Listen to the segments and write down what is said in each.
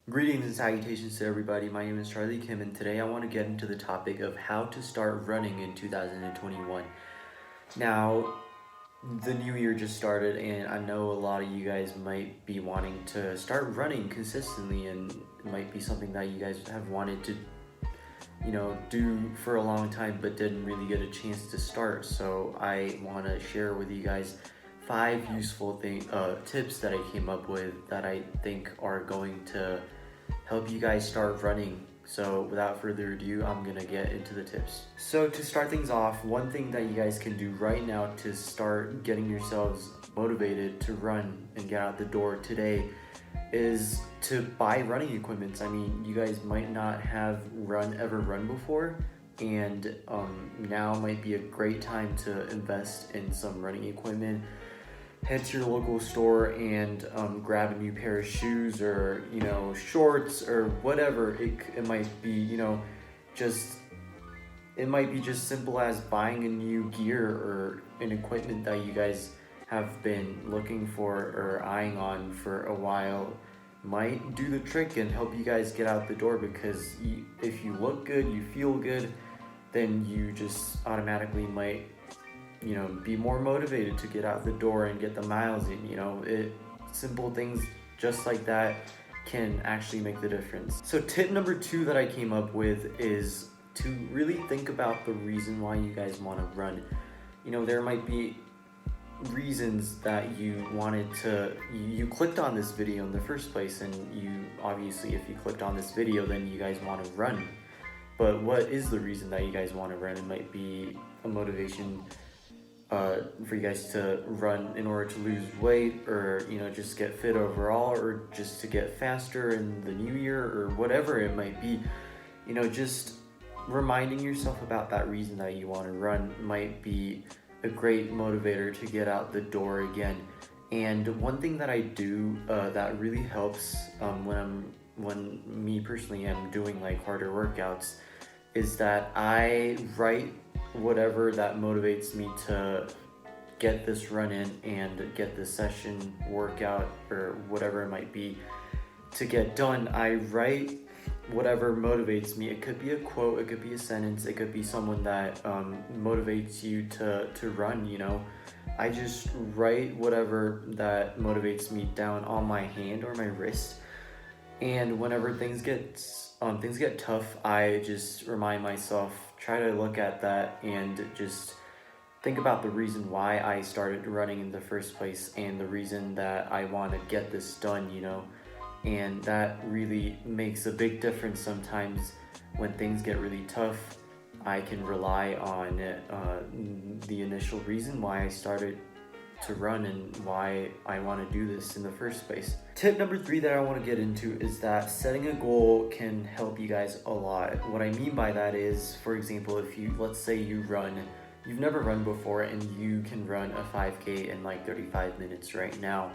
Greetings and salutations to everybody. My name is Charlie Kim, and today I want to get into the topic of how to start running in 2021. Now, the new year just started, and I know a lot of you guys might be wanting to start running consistently, and it might be something that you guys have wanted to, do for a long time, but didn't really get a chance to start. So I want to share with you guys 5 useful tips that I came up with that I think are going to help you guys start running. So without further ado, I'm gonna get into the tips. So to start things off, one thing that you guys can do right now to start getting yourselves motivated to run and get out the door today is to buy running equipment. I mean, you guys might not have ever run before, and now might be a great time to invest in some running equipment. Head to your local store and grab a new pair of shoes or shorts or whatever it might be. It might be just simple as buying a new gear or an equipment that you guys have been looking for or eyeing on for a while. Might do the trick and help you guys get out the door, because if you look good, you feel good, then you just automatically might be more motivated to get out the door and get the miles in. Simple things just like that can actually make the difference. So tip number 2 that I came up with is to really think about the reason why you guys want to run. There might be reasons that you clicked on this video in the first place, and obviously if you clicked on this video, then you guys want to run. But what is the reason that you guys want to run? It might be a motivation for you guys to run in order to lose weight, or just get fit overall, or just to get faster in the new year, or whatever it might be. Just reminding yourself about that reason that you want to run might be a great motivator to get out the door again. And one thing that I do that really helps when me personally am doing like harder workouts is that I write whatever that motivates me to get this run in and get this session workout or whatever it might be to get done. I write whatever motivates me. It could be a quote, it could be a sentence, it could be someone that motivates you to run. I just write whatever that motivates me down on my hand or my wrist, and whenever things get tough, I just remind myself, try to look at that and just think about the reason why I started running in the first place and the reason that I want to get this done, and that really makes a big difference. Sometimes when things get really tough, I can rely on the initial reason why I started to run and why I want to do this in the first place. Tip number 3 that I want to get into is that setting a goal can help you guys a lot. What I mean by that is, for example, let's say you've never run before and you can run a 5K in like 35 minutes right now,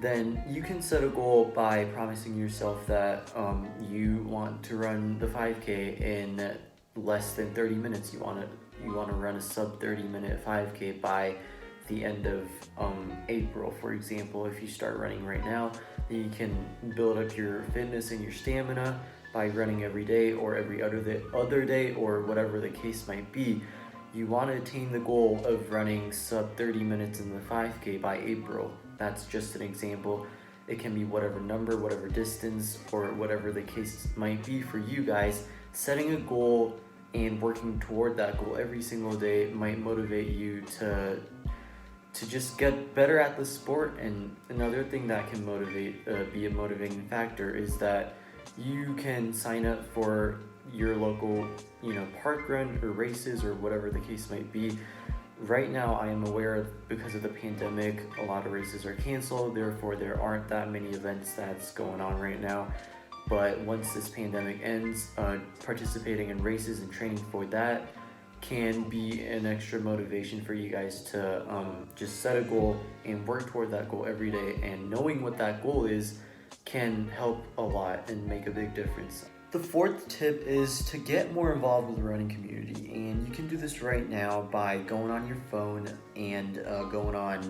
then you can set a goal by promising yourself that you want to run the 5K in less than 30 minutes. You want to run a sub 30 minute 5K by the end of April, for example. If you start running right now, then you can build up your fitness and your stamina by running every day or every other day or whatever the case might be. You want to attain the goal of running sub 30 minutes in the 5K by April. That's just an example. It can be whatever number, whatever distance, or whatever the case might be for you guys. Setting a goal and working toward that goal every single day might motivate you to just get better at the sport. And another thing that can be a motivating factor is that you can sign up for your local park run or races or whatever the case might be. Right now, I am aware because of the pandemic, a lot of races are canceled, therefore there aren't that many events that's going on right now. But once this pandemic ends, participating in races and training for that can be an extra motivation for you guys to just set a goal and work toward that goal every day. And knowing what that goal is can help a lot and make a big difference. The 4th tip is to get more involved with the running community, and you can do this right now by going on your phone and going on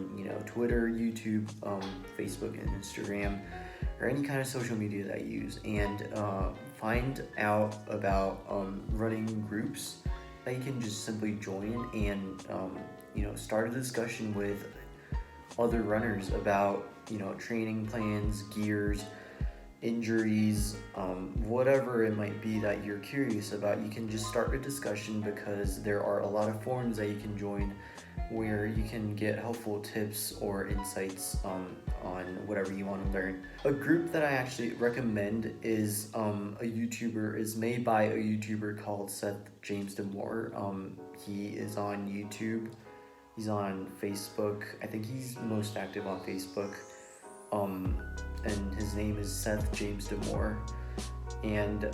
Twitter, YouTube, Facebook, and Instagram, or any kind of social media that you use, and find out about running groups that you can just simply join, and start a discussion with other runners about training plans, gears, injuries, whatever it might be that you're curious about. You can just start a discussion, because there are a lot of forums that you can join where you can get helpful tips or insights on whatever you want to learn. A group that I actually recommend is is made by a YouTuber called Seth James Demore. He is on YouTube. He's on Facebook. I think he's most active on Facebook. And his name is Seth James Demore. And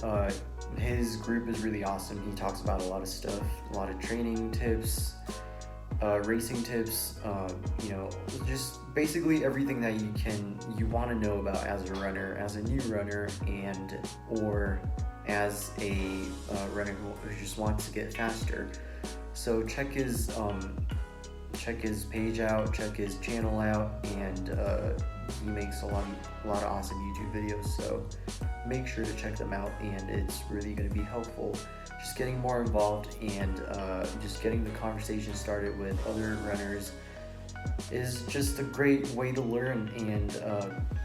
his group is really awesome. He talks about a lot of stuff, a lot of training tips, racing tips, just basically everything that you want to know about as a runner, as a new runner, and or as a runner who just wants to get faster. So check his page out, check his channel out, and he makes a lot of awesome YouTube videos, so make sure to check them out, and it's really going to be helpful. Just getting more involved and just getting the conversation started with other runners is just a great way to learn and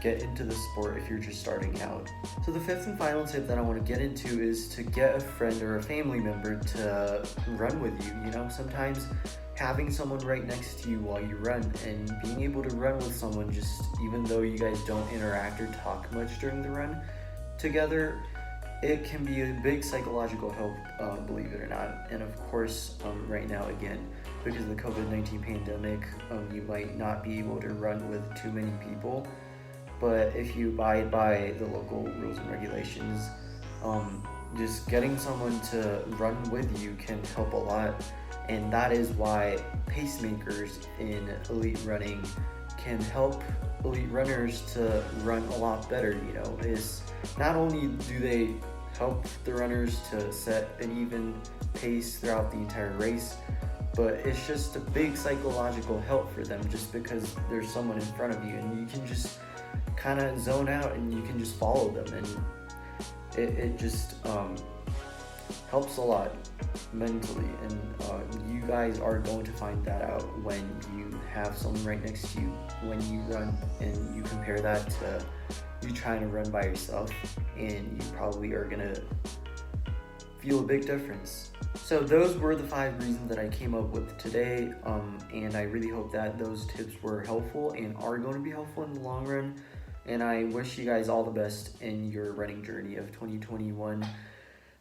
get into the sport if you're just starting out. So the fifth and final tip that I want to get into is to get a friend or a family member to run with you. Sometimes having someone right next to you while you run, and being able to run with someone, just even though you guys don't interact or talk much during the run together, it can be a big psychological help, believe it or not. And of course, right now, again, because of the COVID-19 pandemic, you might not be able to run with too many people, but if you abide by the local rules and regulations, just getting someone to run with you can help a lot. And that is why pacemakers in elite running can help elite runners to run a lot better. Is not only do they help the runners to set an even pace throughout the entire race, but it's just a big psychological help for them, just because there's someone in front of you and you can just kind of zone out and you can just follow them, and it just helps a lot mentally. And you guys are going to find that out when you have someone right next to you when you run, and you compare that to you trying to run by yourself, and you probably are gonna feel a big difference. So those were the 5 reasons that I came up with today, and I really hope that those tips were helpful and are going to be helpful in the long run. And I wish you guys all the best in your running journey of 2021,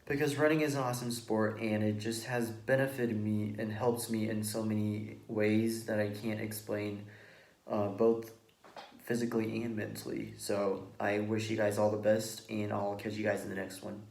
because running is an awesome sport, and it just has benefited me and helps me in so many ways that I can't explain, both physically and mentally. So I wish you guys all the best, and I'll catch you guys in the next one.